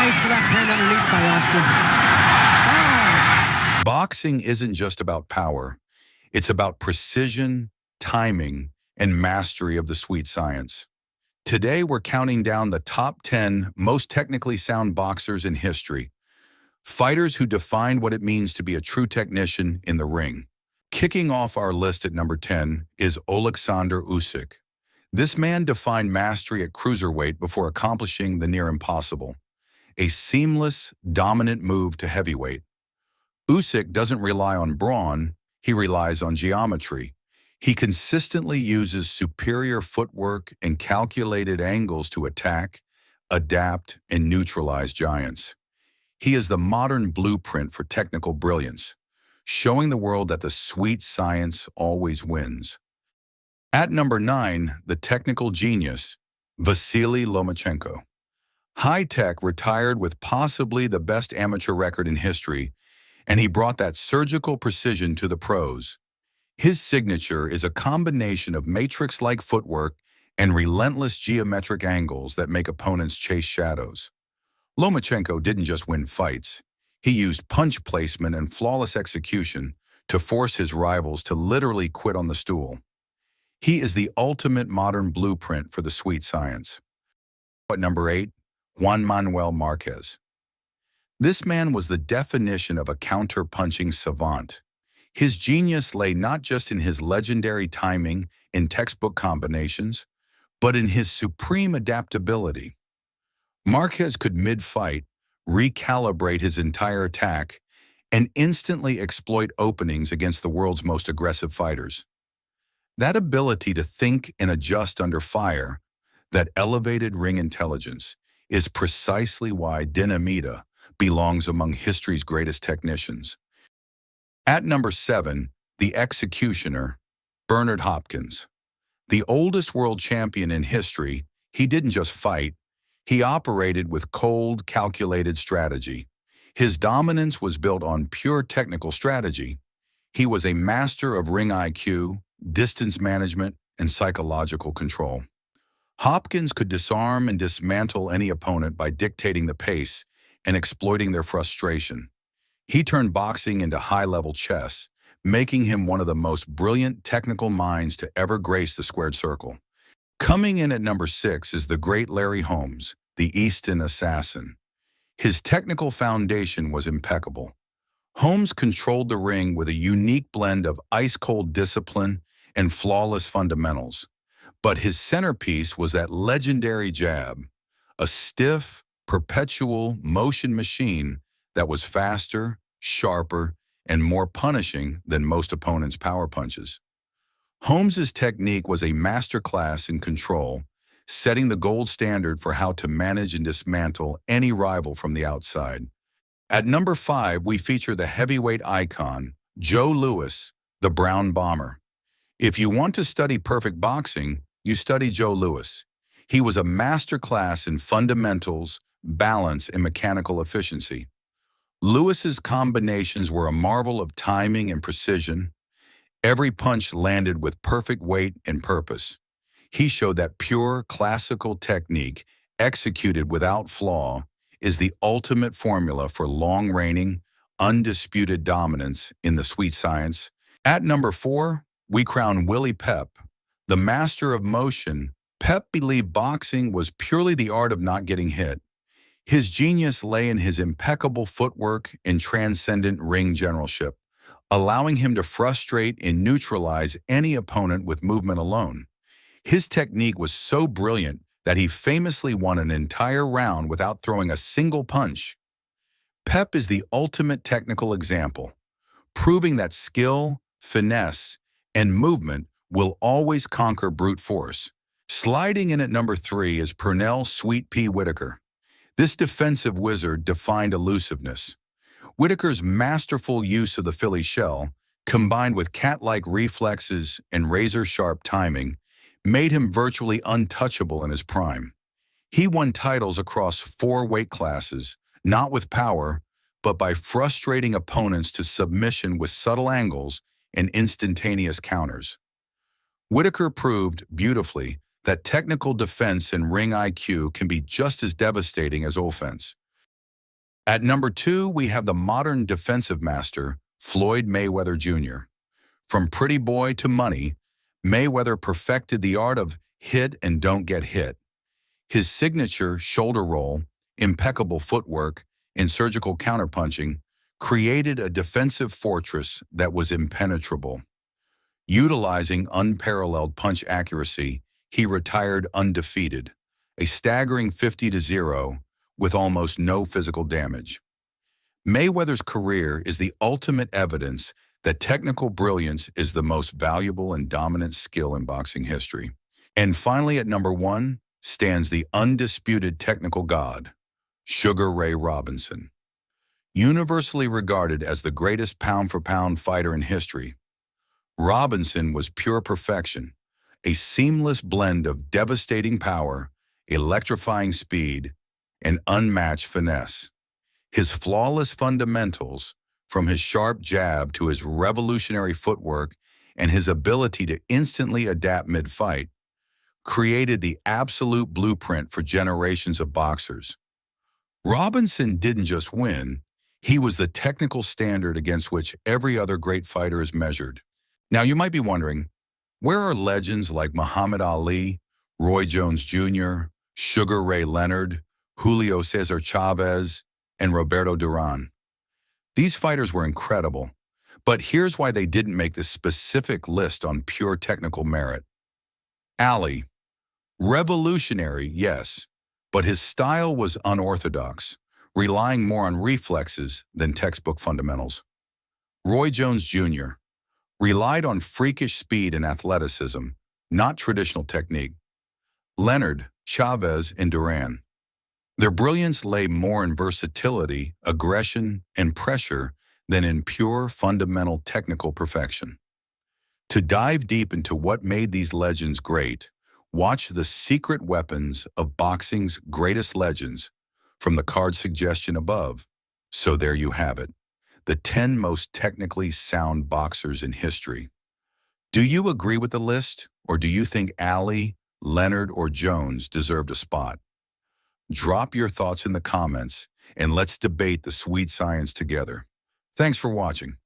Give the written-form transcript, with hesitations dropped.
Nice left hand underneath by Oscar. Oh. Boxing isn't just about power. It's about precision, timing, and mastery of the sweet science. Today, we're counting down the top 10 most technically sound boxers in history, fighters who defined what it means to be a true technician in the ring. Kicking off our list at number 10 is Oleksandr Usyk. This man defined mastery at cruiserweight before accomplishing the near impossible, a seamless, dominant move to heavyweight. Usyk doesn't rely on brawn, he relies on geometry. He consistently uses superior footwork and calculated angles to attack, adapt, and neutralize giants. He is the modern blueprint for technical brilliance, showing the world that the sweet science always wins. At number 9, the technical genius, Vasyl Lomachenko. High-tech retired with possibly the best amateur record in history, and he brought that surgical precision to the pros. His signature is a combination of matrix-like footwork and relentless geometric angles that make opponents chase shadows. Lomachenko didn't just win fights. He used punch placement and flawless execution to force his rivals to literally quit on the stool. He is the ultimate modern blueprint for the sweet science. At number 8, Juan Manuel Marquez. This man was the definition of a counter-punching savant. His genius lay not just in his legendary timing in textbook combinations, but in his supreme adaptability. Marquez could mid-fight recalibrate his entire attack and instantly exploit openings against the world's most aggressive fighters. That ability to think and adjust under fire, that elevated ring intelligence, is precisely why Dinamita belongs among history's greatest technicians. At number 7, the executioner, Bernard Hopkins. The oldest world champion in history, he didn't just fight, he operated with cold, calculated strategy. His dominance was built on pure technical strategy. He was a master of ring IQ, distance management, and psychological control. Hopkins could disarm and dismantle any opponent by dictating the pace and exploiting their frustration. He turned boxing into high-level chess, making him one of the most brilliant technical minds to ever grace the squared circle. Coming in at number 6 is the great Larry Holmes, the Easton assassin. His technical foundation was impeccable. Holmes controlled the ring with a unique blend of ice-cold discipline and flawless fundamentals. But his centerpiece was that legendary jab, a stiff, perpetual motion machine that was faster, sharper, and more punishing than most opponents' power punches. Holmes's technique was a masterclass in control, setting the gold standard for how to manage and dismantle any rival from the outside. At number 5, we feature the heavyweight icon, Joe Louis, the Brown Bomber. If you want to study perfect boxing, you study Joe Louis. He was a masterclass in fundamentals, balance, and mechanical efficiency. Lewis's combinations were a marvel of timing and precision. Every punch landed with perfect weight and purpose. He showed that pure classical technique, executed without flaw, is the ultimate formula for long-reigning, undisputed dominance in the sweet science. At number 4, we crown Willie Pep, the master of motion. Pep believed boxing was purely the art of not getting hit. His genius lay in his impeccable footwork and transcendent ring generalship, allowing him to frustrate and neutralize any opponent with movement alone. His technique was so brilliant that he famously won an entire round without throwing a single punch. Pep is the ultimate technical example, proving that skill, finesse, and movement will always conquer brute force. Sliding in at number 3 is Pernell "Sweet Pea" Whitaker. This defensive wizard defined elusiveness. Whitaker's masterful use of the Philly shell, combined with cat-like reflexes and razor-sharp timing, made him virtually untouchable in his prime. He won titles across 4 weight classes, not with power, but by frustrating opponents to submission with subtle angles and instantaneous counters. Whitaker proved, beautifully, that technical defense and ring IQ can be just as devastating as offense. At number 2, we have the modern defensive master, Floyd Mayweather Jr. From pretty boy to money, Mayweather perfected the art of hit and don't get hit. His signature shoulder roll, impeccable footwork, and surgical counterpunching created a defensive fortress that was impenetrable. Utilizing unparalleled punch accuracy, he retired undefeated, a staggering 50-0 with almost no physical damage. Mayweather's career is the ultimate evidence that technical brilliance is the most valuable and dominant skill in boxing history. And finally, at number 1 stands the undisputed technical god, Sugar Ray Robinson. Universally regarded as the greatest pound-for-pound fighter in history, Robinson was pure perfection, a seamless blend of devastating power, electrifying speed, and unmatched finesse. His flawless fundamentals, from his sharp jab to his revolutionary footwork and his ability to instantly adapt mid-fight, created the absolute blueprint for generations of boxers. Robinson didn't just win, he was the technical standard against which every other great fighter is measured. Now you might be wondering, where are legends like Muhammad Ali, Roy Jones Jr., Sugar Ray Leonard, Julio Cesar Chavez, and Roberto Durán? These fighters were incredible, but here's why they didn't make this specific list on pure technical merit. Ali, revolutionary, yes, but his style was unorthodox, relying more on reflexes than textbook fundamentals. Roy Jones Jr. relied on freakish speed and athleticism, not traditional technique. Leonard, Chavez, and Durán. Their brilliance lay more in versatility, aggression, and pressure than in pure, fundamental technical perfection. To dive deep into what made these legends great, watch The Secret Weapons of Boxing's Greatest Legends from the card suggestion above. So there you have it, the 10 most technically sound boxers in history. Do you agree with the list, or do you think Ali, Leonard, or Jones deserved a spot? Drop your thoughts in the comments, and let's debate the sweet science together. Thanks for watching.